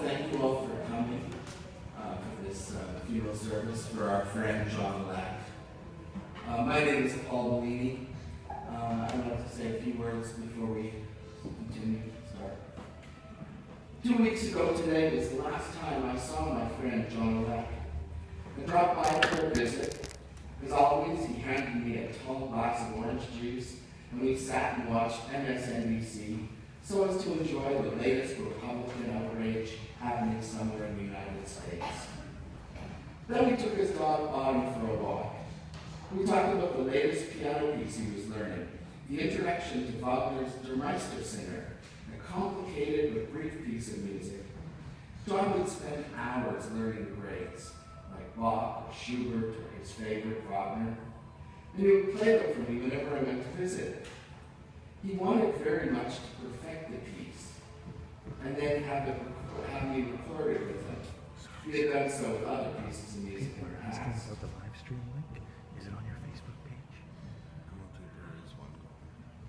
thank you all for coming for this funeral service for our friend John Allec. My name is Paul Bellini. I'd like to say a few words before we continue. Sorry. 2 weeks ago today was the last time I saw my friend John Allec. I dropped by for a visit. As always, he handed me a tall glass of orange juice, and we sat and watched MSNBC so as to enjoy the latest Republican outrage happening somewhere in the United States. Then we took his dog Bonnie for a walk. We talked about the latest piano piece he was learning, the introduction to Wagner's Der Meistersinger, a complicated but brief piece of music. John would spend hours learning the greats, like Bach or Schubert or his favorite Wagner, and he would play them for me whenever I went to visit. He wanted very much to perfect the piece, and then have me record it with him. He had done so with other pieces of music in the past. About the live stream link? Is it on your Facebook page?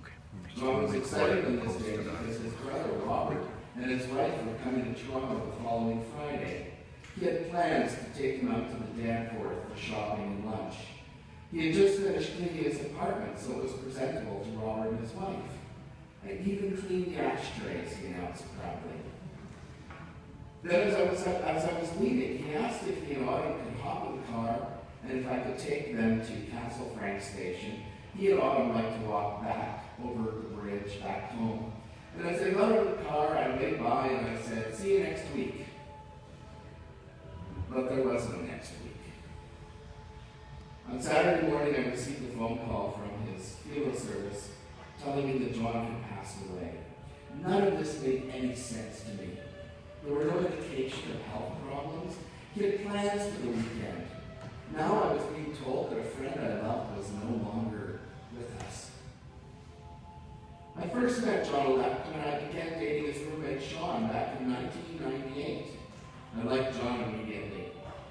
Okay. John was excited on this day because his brother Robert and his wife were coming to Toronto the following Friday. He had plans to take them out to the Danforth for shopping and lunch. He had just finished cleaning his apartment so it was presentable to Robert and his wife. I even cleaned the ashtrays, he announced proudly. Then as I was leaving, he asked if he and Autumn could hop in the car and if I could take them to Castle Frank Station. He and Autumn liked to walk back over the bridge back home. And as they got out of the car, I waved by and I said, "See you next week." But there was no next week. On Saturday morning, I received a phone call from his funeral service telling me that John had passed away. None of this made any sense to me. There were no indication of health problems. He had plans for the weekend. Now I was being told that a friend I loved was no longer with us. I first met John Allec when I began dating his roommate Sean back in 1998. I liked John immediately.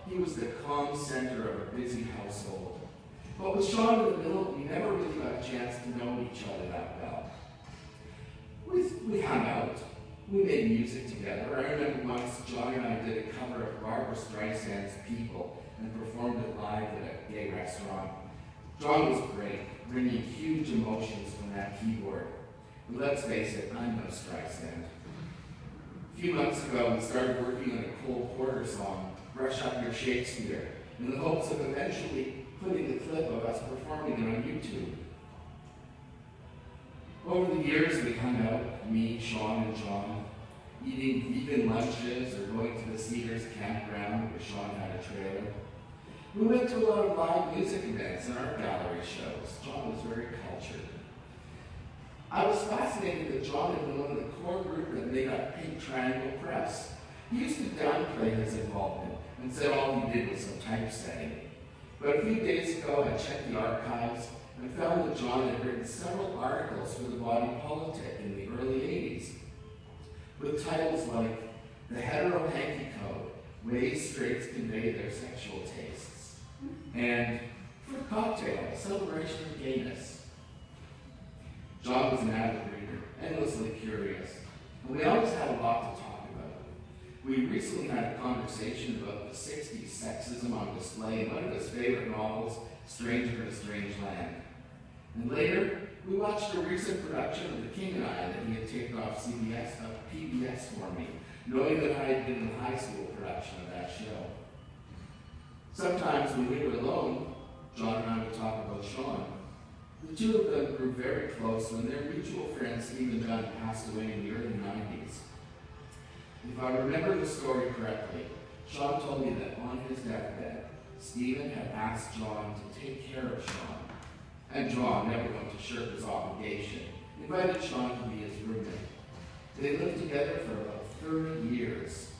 He was the calm center of a busy household. But with Sean in the middle, we never really got a chance to know each other that well. We hung out. We made music together. I remember once John and I did a cover of Barbra Streisand's People and performed it live at a gay restaurant. John was great, bringing huge emotions from that keyboard. But let's face it, I'm no Streisand. A few months ago, we started working on a Cole Porter song, Brush Up Your Shakespeare, in the hopes of eventually putting the clip of us performing it on YouTube. Over the years, we hung out, me, Sean, and John, eating vegan lunches or going to the Cedars campground where Sean had a trailer. We went to a lot of live music events and art gallery shows. John was very cultured. I was fascinated that John had been one of the core group that made up Pink Triangle Press. He used to downplay his involvement and said all he did was some typesetting. But a few days ago, I checked the archives and found that John had written several articles for the Body Politic in the early 80s, with titles like The Hetero Hanky Code, Ways Straights Convey Their Sexual Tastes, and Fruit Cocktail, A Celebration of Gayness. John was an avid reader, endlessly curious, and we always had a lot to talk about. We recently had a conversation about the 60s sexism on display in one of his favorite novels, Stranger in a Strange Land. And later, we watched a recent production of The King and I that he had taken off PBS for me, knowing that I had been in the high school production of that show. Sometimes when we were alone, John and I would talk about Sean. The two of them grew very close when their mutual friend Stephen Dunn passed away in the early 90s. If I remember the story correctly, Sean told me that on his deathbed, Stephen had asked John to take care of Sean. And John, never going to shirk his obligation, invited Sean to be his roommate. They lived together for about 30 years.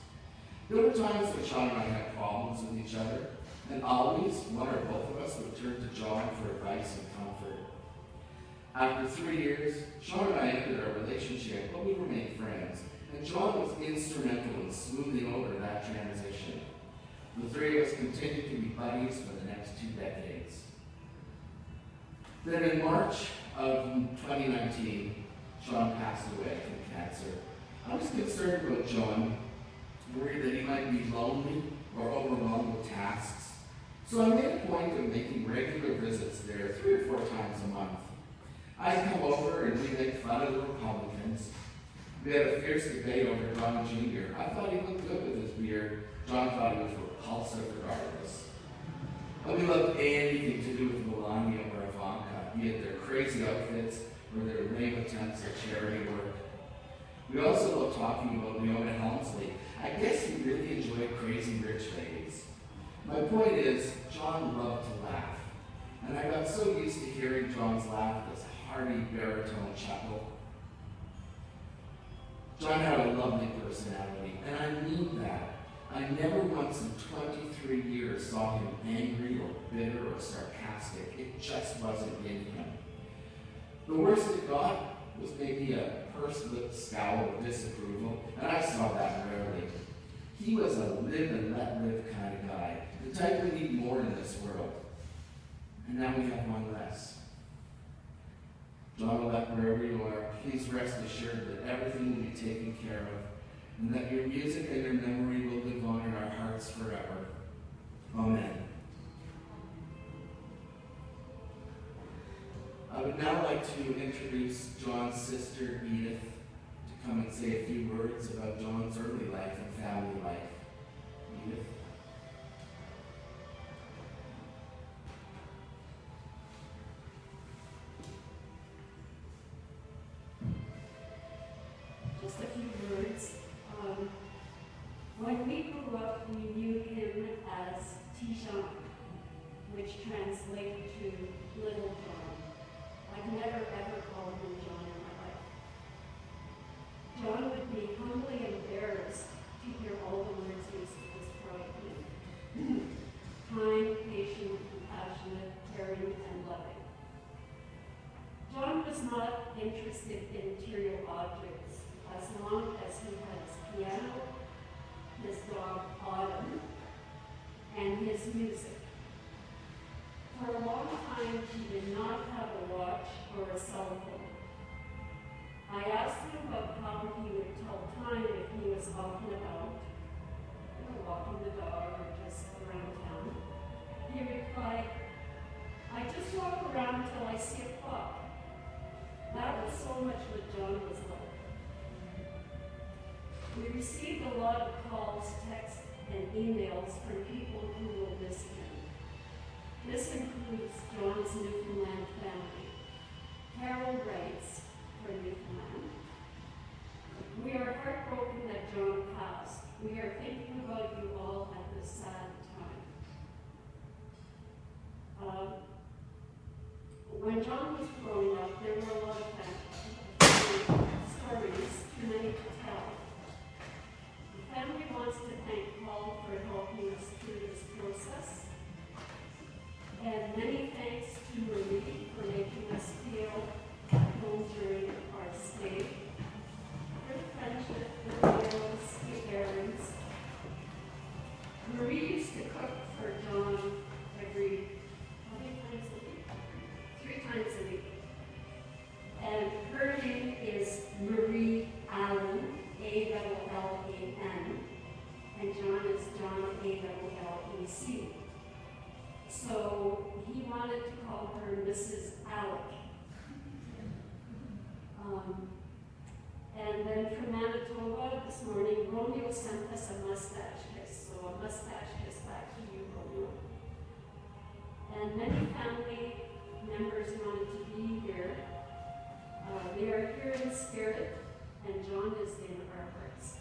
There were times when Sean and I had problems with each other, and always, one or both of us would turn to John for advice and comfort. After 3 years, Sean and I ended our relationship, but we remained friends, and John was instrumental in smoothing over that transition. The three of us continued to be buddies for the next 2 decades. Then in March of 2019, Sean passed away from cancer. I was concerned about John worried that he might be lonely or overwhelmed with tasks. So I made a point of making regular visits there 3 or 4 times a month. I'd come over and we'd make fun of the Republicans. We had a fierce debate over Don Jr. I thought he looked good with his beard. John thought he was repulsive regardless. But we loved anything to do with Melania or Ivanka, be it their crazy outfits or their lame attempts at charity work. We also loved talking about Leona Helmsley. I guess we really enjoyed crazy rich ladies. My point is, John loved to laugh. And I got so used to hearing John's laugh, this hearty baritone chuckle. John had a lovely personality, and I mean that. I never once in 23 years saw him angry or bitter or sarcastic. It just wasn't in him. The worst it got was maybe a pursed-lipped scowl of disapproval, and I saw that rarely. He was a live and let live kind of guy, the type we need more in this world. And now we have one less. John Allec, wherever you are, please rest assured that everything will be taken care of, and that your music and your memory will live on in our hearts forever. Amen. I would now like to introduce John's sister, Edith, to come and say a few words about John's early life and family life. Edith. Just a few words. When we grew up, we knew him as T-Jean, which translated to Little John. I've never ever called him John in my life. John would be humbly embarrassed to hear all the words he used to describe him. Kind, patient, compassionate, caring, and loving. John was not interested in material objects as long as he had his piano, his dog Autumn, and his music. For a long time, he did not have a watch or a cell phone. I asked him about how he would tell time if he was walking about, walking the dog or just around town. He replied, "I just walk around until I see a clock." That was so much what John was like. We received a lot of calls, texts, and emails from people who will miss him. This includes John's Newfoundland family. Carol writes for Newfoundland. "We are heartbroken that John passed. We are thinking about you all at this sad time." When John was growing up, there were a lot of stories, too many to tell. The family wants to thank Paul for helping us through this process. And many thanks to Marie for making us feel at home during our stay. For the friendship, the meals, the errands. Marie used to cook for John how many times a week? 3 times a week. And her name is Marie Allen, Allan, and John is John Allec. So he wanted to call her Mrs. Allec. And then from Manitoba this morning, Romeo sent us a mustache kiss. So a mustache kiss back to you, Romeo. And many family members wanted to be here. They are here in spirit, and John is in our hearts.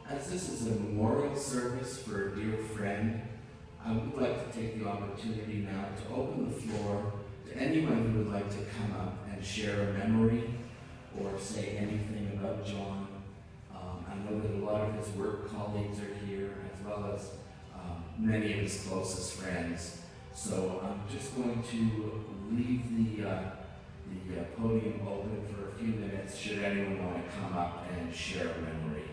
As this is a memorial service for a dear friend, I would like to take the opportunity now to open the floor to anyone who would like to come up and share a memory or say anything about John. I know that a lot of his work colleagues are here, as well as many of his closest friends. So I'm just going to leave the the podium open for a few minutes should anyone want to come up and share a memory.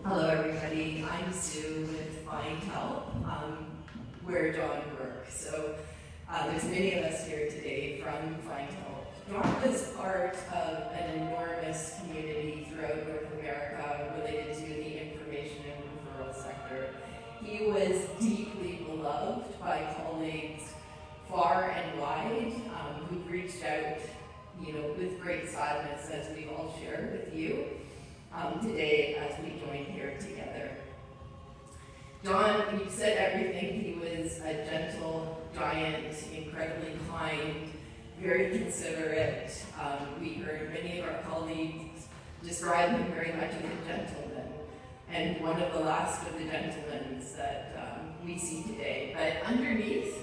Hello everybody, I'm Sue with where John works. So there's many of us here today from Feintel. John was part of an enormous community throughout North America related to the information and referral sector. He was deeply beloved by colleagues far and wide who reached out, with great sadness as we've all shared with you today as we join here together. John, you said everything. He was a gentle giant, incredibly kind, very considerate. We heard many of our colleagues describe him very much as a gentleman, and one of the last of the gentlemen that we see today. But underneath,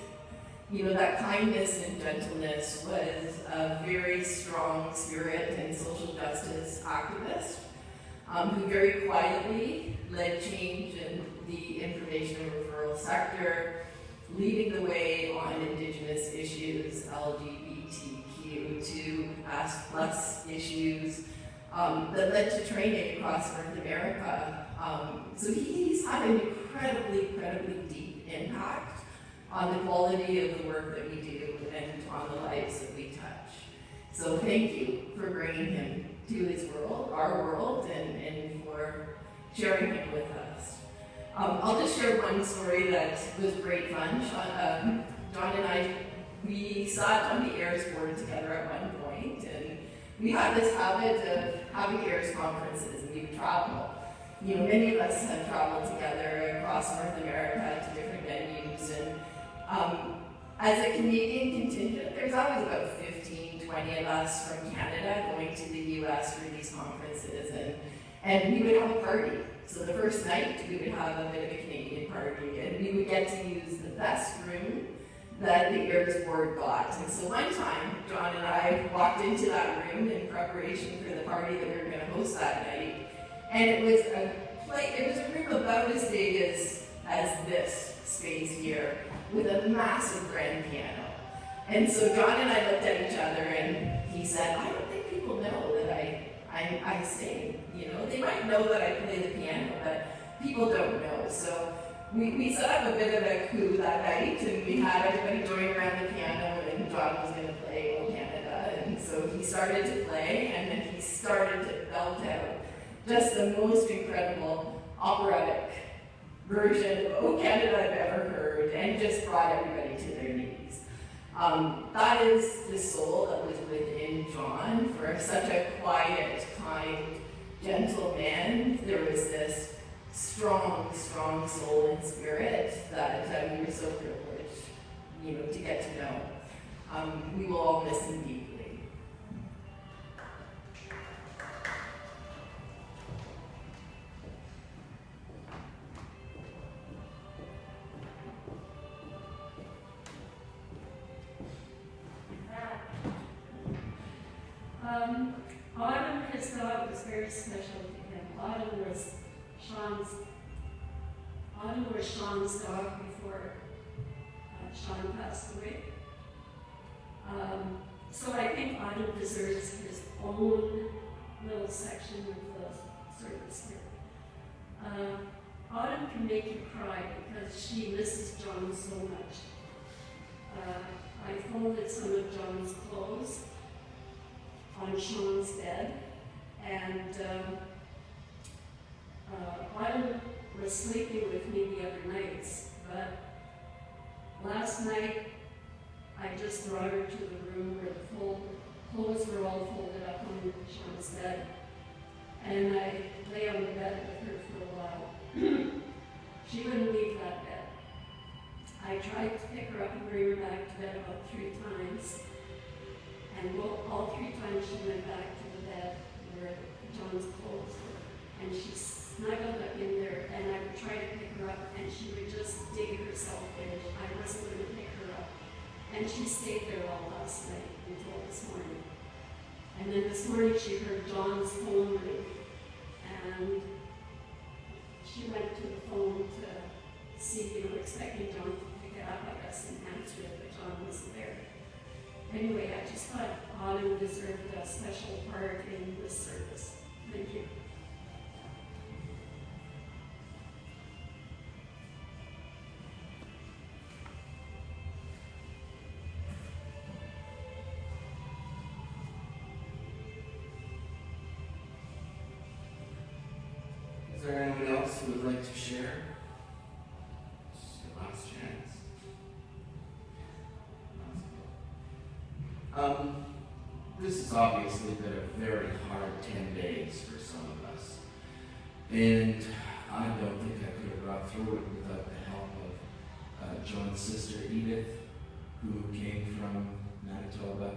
that kindness and gentleness was a very strong spirit and social justice activist who very quietly led change in the information and referral sector, leading the way on Indigenous issues, LGBTQ2S+ issues that led to training across North America. So he's had an incredibly deep impact on the quality of the work that we do and on the lives that we touch. So thank you for bringing him to his world, our world, and for sharing it with us. I'll just share one story that was great fun. John and I, we sat on the AIRS board together at one point, and we had this habit of having AIRS conferences, and we would travel. Many of us have traveled together across North America to different venues, and as a Canadian contingent, there's always about 15, 20 of us from Canada going to the US for these conferences, and we would have a party. So the first night, we would have a bit of a Canadian party, and we would get to use the best room that the AIRS board got. And so one time, John and I walked into that room in preparation for the party that we were going to host that night, and it was a room about as big as this space here, with a massive grand piano. And so John and I looked at each other, and he said, I don't think people know that I sing. They might know that I play the piano, but people don't know. So we set up a bit of a coup that night, and we had everybody join around the piano, and John was going to play O Canada. And so he started to play, and then he started to belt out just the most incredible operatic version of O Canada I've ever heard, and just brought everybody to their knees. That is the soul that was within John. For such a quiet, kind, gentle man, there was this strong soul and spirit that we were so privileged, to get to know. We will all miss him deeply. Autumn, his dog, was very special to him. Autumn was Sean's dog before Sean passed away. So I think Autumn deserves his own little section of the service here. Autumn can make you cry because she misses John so much. I folded some of John's clothes on Sean's bed, and Autumn was sleeping with me the other nights, but last night I just brought her to the room where the clothes were all folded up on Sean's bed, and I lay on the bed with her for a while. She wouldn't leave that bed. I tried to pick her up and bring her back to bed about 3 times. And all 3 times she went back to the bed where John's clothes were. And she snuggled up in there, and I would try to pick her up, and she would just dig herself in. I wasn't going to pick her up. And she stayed there all last night until this morning. And then this morning she heard John's phone ring. And she went to the phone to see, expecting John to pick it up, I guess, and answer it, but John wasn't there. Anyway, I just thought Autumn deserved a special part in this service. Thank you. Is there anyone else who would like to share? It's your last chance. This has obviously been a very hard 10 days for some of us. And I don't think I could have got through it without the help of John's sister Edith, who came from Manitoba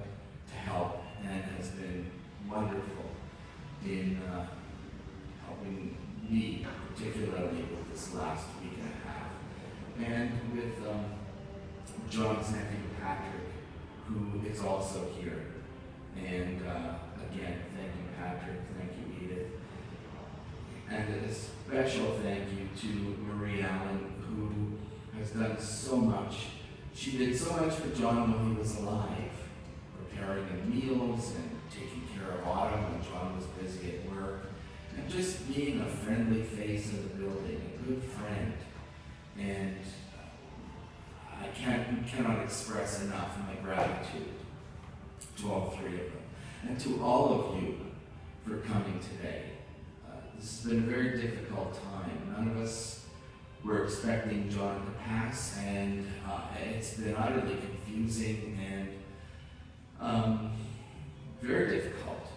to help and has been wonderful in helping me, particularly with this last week and a half. And with John's nephew Patrick, who is also here. And again, thank you, Patrick. Thank you, Edith. And a special thank you to Marie Allen, who has done so much. She did so much for John when he was alive, preparing him meals and taking care of Autumn when John was busy at work, and just being a friendly face in the building, a good friend. And I cannot express enough my gratitude to all three of them, and to all of you for coming today. This has been a very difficult time. None of us were expecting John to pass, and it's been utterly confusing and very difficult.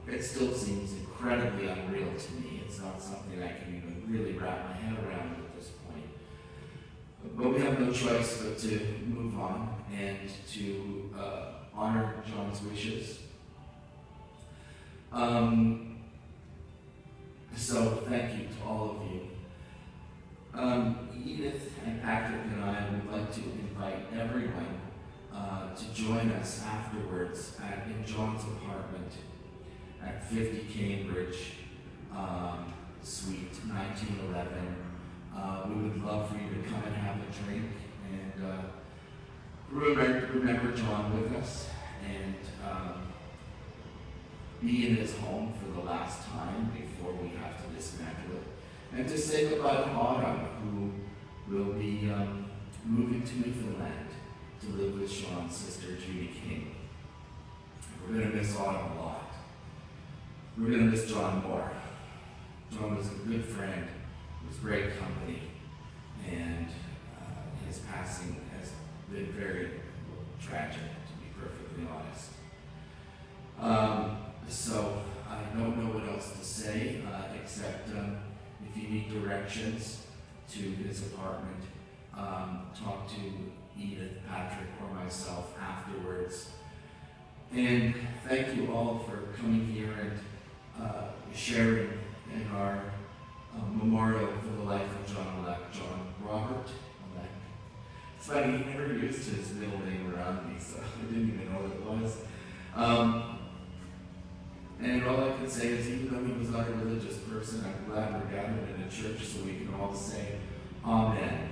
It still seems incredibly unreal to me. It's not something I can even really wrap my head around at this point. But we have no choice but to move on and to honor John's wishes. So thank you to all of you. Edith and Patrick and I would like to invite everyone to join us afterwards in John's apartment at 50 Cambridge, Suite 1911. We would love for you to come and have a drink and remember John with us and be in his home for the last time before we have to dismantle it. And to say goodbye to Autumn, who will be moving to Newfoundland to live with Sean's sister, Judy King. We're going to miss Autumn a lot. We're going to miss John more. John was a good friend, was great company, and his passing has been very tragic, to be perfectly honest. So I don't know what else to say, except if you need directions to his apartment, talk to Edith, Patrick, or myself afterwards. And thank you all for coming here and sharing in our memorial for the life of John Allec, John Robert Allec. It's funny, he never used his middle name around me, so I didn't even know what it was. And all I can say is, even though he was not a religious person, I'm glad we're gathered in a church so we can all say Amen.